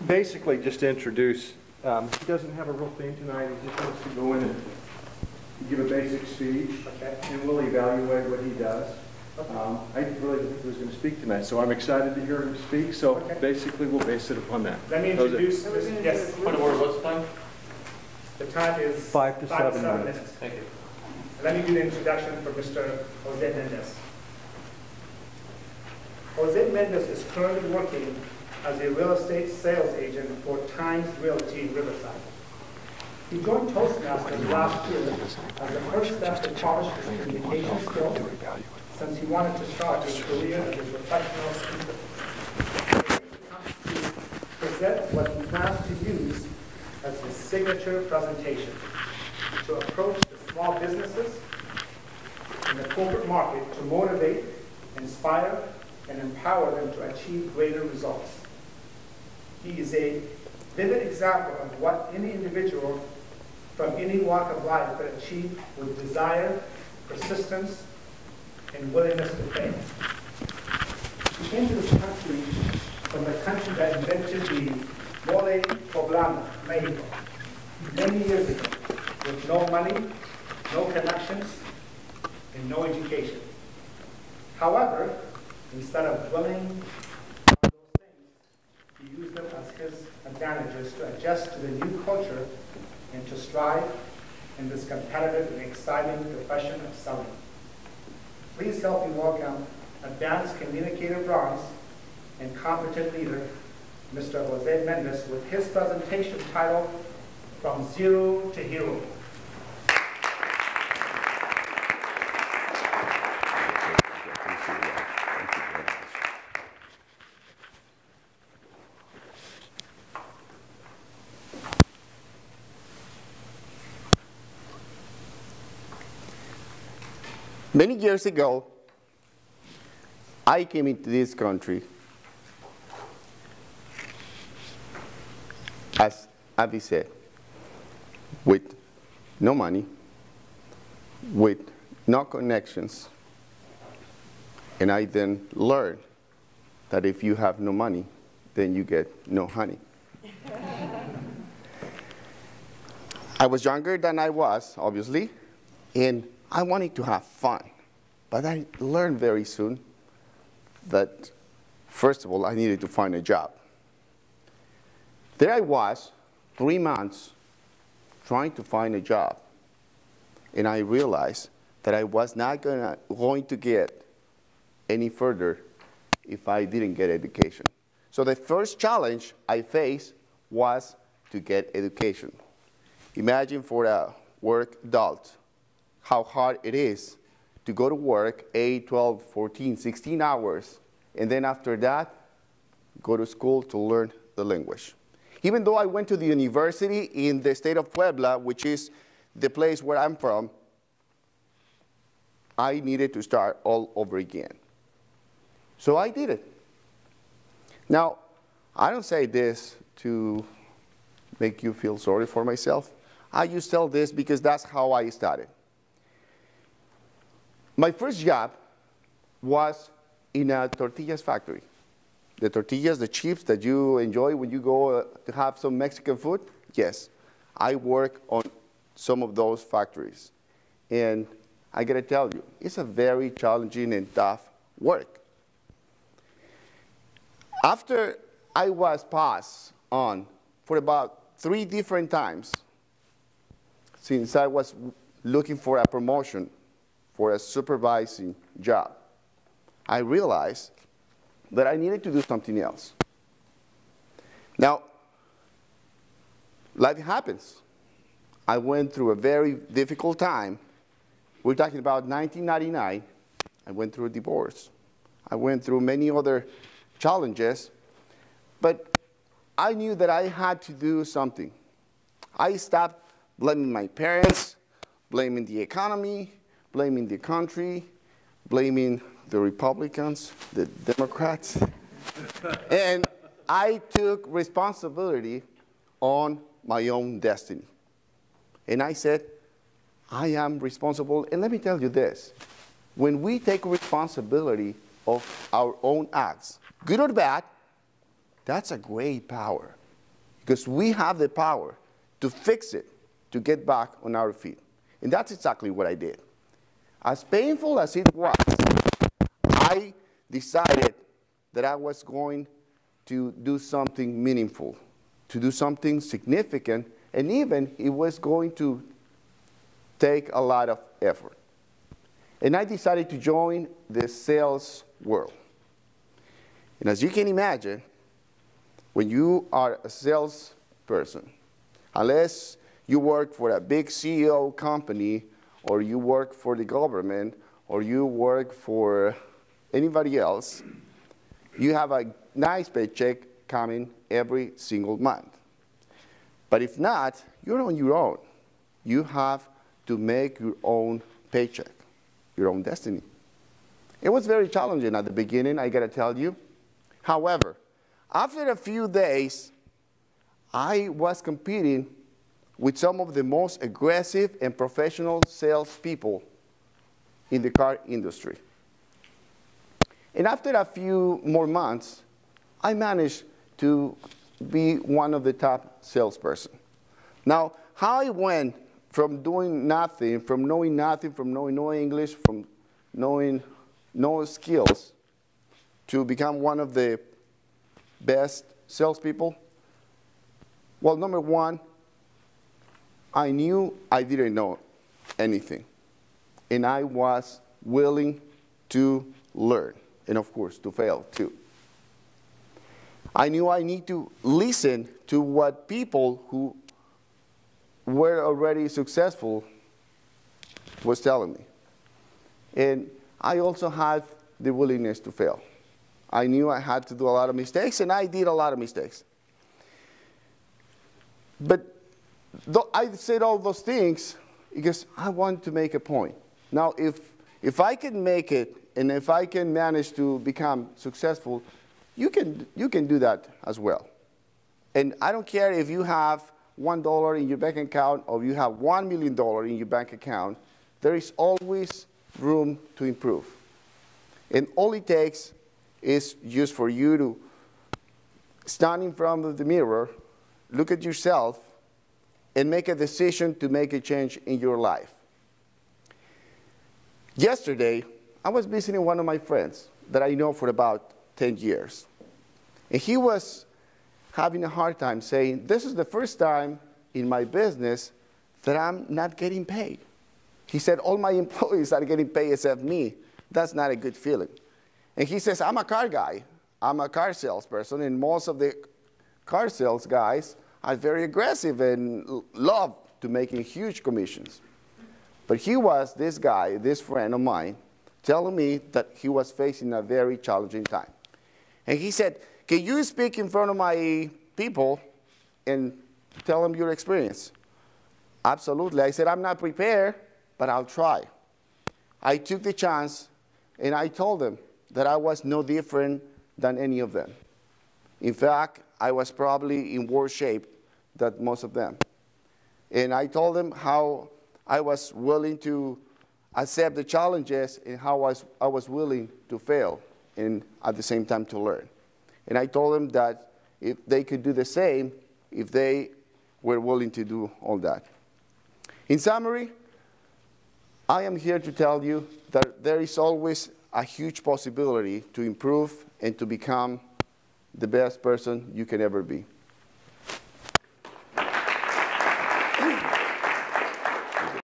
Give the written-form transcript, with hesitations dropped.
Basically, just to introduce, he doesn't have a real theme tonight. He just wants to go in and give a basic speech, and we'll evaluate what he does. I really didn't think he was going to speak tonight, so I'm excited to hear him speak. So basically, we'll base it upon that. Let me introduce this. Yes. Point of order. What's the time? The time is 5 to 7 minutes. Thank you. Let me do the introduction for Mr. Jose Mendez. Jose Mendez is currently working as a real estate sales agent for Times Realty in Riverside. He joined Toastmasters last year as the first step to polish his communication skills, since he wanted to start his career as a professional speaker. He comes to present what he plans to use as his signature presentation to approach the small businesses in the corporate market to motivate, inspire, and empower them to achieve greater results. He is a vivid example of what any individual from any walk of life could achieve with desire, persistence, and willingness to fail. He came to this country from the country that invented the mole poblano, Mexico, many years ago, with no money, no connections, and no education. However, instead of dwelling on those things, he used them as his advantages to adjust to the new culture and to strive in this competitive and exciting profession of selling. Please help me welcome advanced communicator bronze and competent leader, Mr. Jose Mendez, with his presentation titled, From Zero to Hero. Many years ago, I came into this country as Abby said, with no money, with no connections, and I then learned that if you have no money, then you get no honey. I was younger than I was, obviously, and I wanted to have fun, but I learned very soon that, first of all, I needed to find a job. There I was, 3 months, trying to find a job, and I realized that I was not going to get any further if I didn't get education. So the first challenge I faced was to get education. Imagine for a work adult how hard it is to go to work 8, 12, 14, 16 hours, and then after that, go to school to learn the language. Even though I went to the university in the state of Puebla, which is the place where I'm from, I needed to start all over again. So I did it. Now, I don't say this to make you feel sorry for myself. I just tell this because that's how I started. My first job was in a tortillas factory. The tortillas, the chips that you enjoy when you go to have some Mexican food, yes. I work on some of those factories. And I gotta tell you, it's a very challenging and tough work. After I was passed on for about 3 different times, since I was looking for a promotion for a supervising job, I realized that I needed to do something else. Now, life happens. I went through a very difficult time. We're talking about 1999. I went through a divorce. I went through many other challenges, but I knew that I had to do something. I stopped blaming my parents, blaming the economy, blaming the country, blaming the Republicans, the Democrats, and I took responsibility on my own destiny. And I said, I am responsible. And let me tell you this, when we take responsibility of our own acts, good or bad, That's a great power, because we have the power to fix it, to get back on our feet. And that's exactly what I did. As painful as it was, I decided that I was going to do something meaningful, to do something significant, and even it was going to take a lot of effort. And I decided to join the sales world. And as you can imagine, when you are a salesperson, unless you work for a big CEO company, or you work for the government, or you work for anybody else, you have a nice paycheck coming every single month. But if not, you're on your own. You have to make your own paycheck, your own destiny. It was very challenging at the beginning, I gotta tell you. However, after a few days, I was competing with some of the most aggressive and professional salespeople in the car industry. And after a few more months, I managed to be one of the top salesperson. Now, how I went from doing nothing, from knowing no English, from knowing no skills, to become one of the best salespeople? Well, number one, I knew I didn't know anything, and I was willing to learn, and of course, to fail too. I knew I need to listen to what people who were already successful was telling me. And I also had the willingness to fail. I knew I had to do a lot of mistakes, and I did a lot of mistakes. But I said all those things because I want to make a point. Now, if I can make it, and if I can manage to become successful, you can do that as well. And I don't care if you have $1 in your bank account or you have $1 million in your bank account, there is always room to improve. And all it takes is just for you to stand in front of the mirror, look at yourself, and make a decision to make a change in your life. Yesterday, I was visiting one of my friends that I know for about 10 years. And he was having a hard time saying, this is the first time in my business that I'm not getting paid. He said, all my employees are getting paid except me. That's not a good feeling. And he says, I'm a car guy. I'm a car salesperson, and most of the car sales guys are very aggressive and love to making huge commissions. But he was, this guy, this friend of mine, telling me that he was facing a very challenging time. And he said, can you speak in front of my people and tell them your experience? Absolutely. I said, I'm not prepared, but I'll try. I took the chance, and I told them that I was no different than any of them. In fact, I was probably in worse shape than most of them. And I told them how I was willing to accept the challenges and how I was willing to fail and at the same time to learn. And I told them that if they could do the same, if they were willing to do all that. In summary, I am here to tell you that there is always a huge possibility to improve and to become the best person you can ever be.